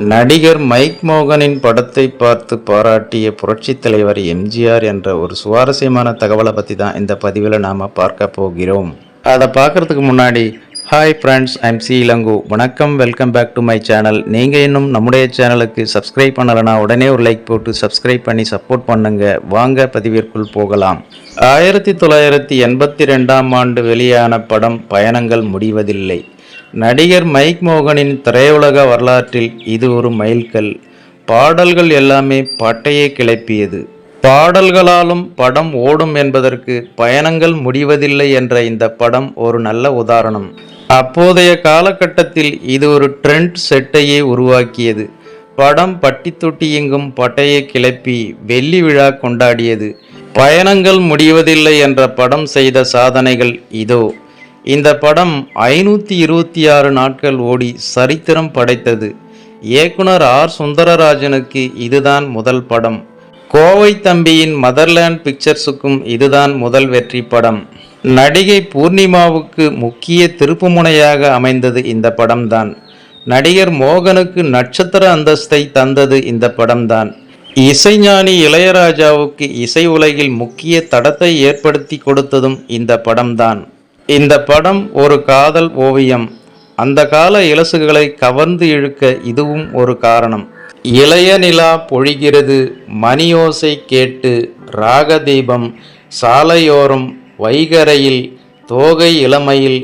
நடிகர் மைக் மோகனின் படத்தை பார்த்து பாராட்டிய புரட்சித் தலைவர் எம்ஜிஆர் என்ற ஒரு சுவாரஸ்யமான தகவலை பற்றி தான் இந்த பதிவில் நாம் பார்க்க போகிறோம். அதை பார்க்குறதுக்கு முன்னாடி hi friends, I'm C Ilango. வணக்கம், welcome back to my channel. நீங்கள் இன்னும் நம்முடைய சேனலுக்கு சப்ஸ்கிரைப் பண்ணலைன்னா உடனே ஒரு லைக் போட்டு சப்ஸ்கிரைப் பண்ணி சப்போர்ட் பண்ணுங்க. வாங்க பதிவிற்குள் போகலாம். 1982ஆம் ஆண்டு வெளியான படம் பயணங்கள் முடிவதில்லை. நடிகர் மைக் மோகனின் திரையுலக வரலாற்றில் இது ஒரு மைல்கல். பாடல்கள் எல்லாமே பட்டையை கிளப்பியது. பாடல்களாலும் படம் ஓடும் என்பதற்கு பயணங்கள் முடிவதில்லை என்ற இந்த படம் ஒரு நல்ல உதாரணம். அப்போதைய காலகட்டத்தில் இது ஒரு ட்ரெண்ட் செட்டையே உருவாக்கியது. படம் பட்டி தொட்டி எங்கும் பட்டையை கிளப்பி வெள்ளி விழா கொண்டாடியது. பயணங்கள் முடிவதில்லை என்ற படம் செய்த சாதனைகள் இதோ. இந்த படம் 526 நாட்கள் ஓடி சரித்திரம் படைத்தது. இயக்குனர் ஆர் சுந்தரராஜனுக்கு இதுதான் முதல் படம். கோவை தம்பியின் மதர்லேண்ட் பிக்சர்ஸுக்கும் இதுதான் முதல் வெற்றி படம். நடிகை பூர்ணிமாவுக்கு முக்கிய திருப்புமுனையாக அமைந்தது இந்த படம்தான். நடிகர் மோகனுக்கு நட்சத்திர அந்தஸ்தை தந்தது இந்த படம்தான். இசைஞானி இளையராஜாவுக்கு இசை உலகில் முக்கிய தடத்தை ஏற்படுத்தி கொடுத்ததும் இந்த படம்தான். இந்த படம் ஒரு காதல் ஓவியம். அந்த கால இலசுகளை கவர்ந்து இழுக்க இதுவும் ஒரு காரணம். இளைய நிலா பொழிகிறது, மணியோசை கேட்டு, ராகதீபம், சாலையோரம், வைகரையில், தோகை இளமையில்,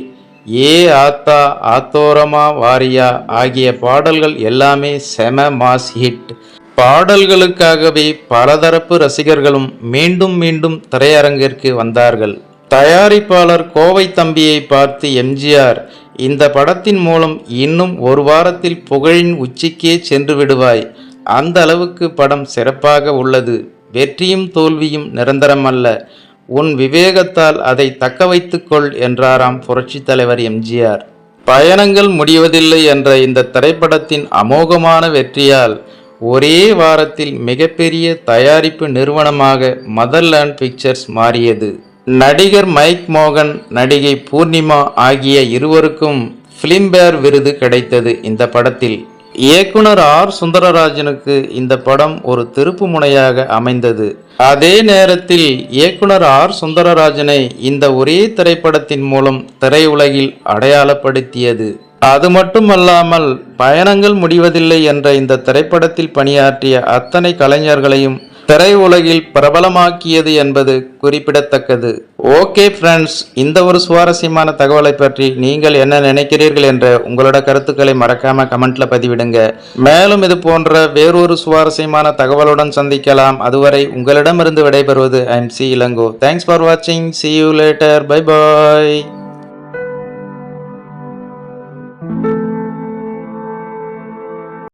ஏ ஆத்தா ஆத்தோரமா வாரியா ஆகிய பாடல்கள் எல்லாமே செம மாஸ் ஹிட். பாடல்களுக்காகவே பலதரப்பு ரசிகர்களும் மீண்டும் மீண்டும் திரையரங்கிற்கு வந்தார்கள். தயாரிப்பாளர் கோவை தம்பியை பார்த்து எம்ஜிஆர், இந்த படத்தின் மூலம் இன்னும் ஒரு வாரத்தில் புகழின் உச்சிக்கே சென்று விடுவாய். அந்த அளவுக்கு படம் சிறப்பாக உள்ளது. வெற்றியும் தோல்வியும் நிரந்தரமல்ல. உன் விவேகத்தால் அதை தக்க வைத்துக்கொள் என்றாராம் புரட்சி தலைவர் எம்ஜிஆர். பயணங்கள் முடிவதில்லை என்ற இந்த திரைப்படத்தின் அமோகமான வெற்றியால் ஒரே வாரத்தில் மிகப்பெரிய தயாரிப்பு நிறுவனமாக மதர்லேண்ட் பிக்சர்ஸ் மாறியது. நடிகர் மைக் மோகன், நடிகை பூர்ணிமா ஆகிய இருவருக்கும் ஃபிலிம்பேர் விருது கிடைத்தது இந்த படத்தில். இயக்குனர் ஆர் சுந்தரராஜனுக்கு இந்த படம் ஒரு திருப்பு முனையாக அமைந்தது. அதே நேரத்தில் இயக்குனர் ஆர் சுந்தரராஜனை இந்த ஒரே திரைப்படத்தின் மூலம் திரையுலகில் அடையாளப்படுத்தியது. அது மட்டுமல்லாமல் பயணங்கள் முடிவதில்லை என்ற இந்த திரைப்படத்தில் பணியாற்றிய அத்தனை கலைஞர்களையும் திரையுலகில் பிரபலமாக்கியது என்பது குறிப்பிடத்தக்கது. ஓகே ஃப்ரெண்ட்ஸ், இந்த ஒரு சுவாரஸ்யமான தகவலை பற்றி நீங்கள் என்ன நினைக்கிறீர்கள் என்ற உங்களோட கருத்துக்களை மறக்காம கமெண்ட்ல பதிவிடுங்க. மேலும் இது போன்ற வேறொரு சுவாரஸ்யமான தகவலுடன் சந்திக்கலாம். அதுவரை உங்களிடமிருந்து விடைபெறுவது I'm C Ilango. Thanks for வாட்சிங். See you later. Bye bye.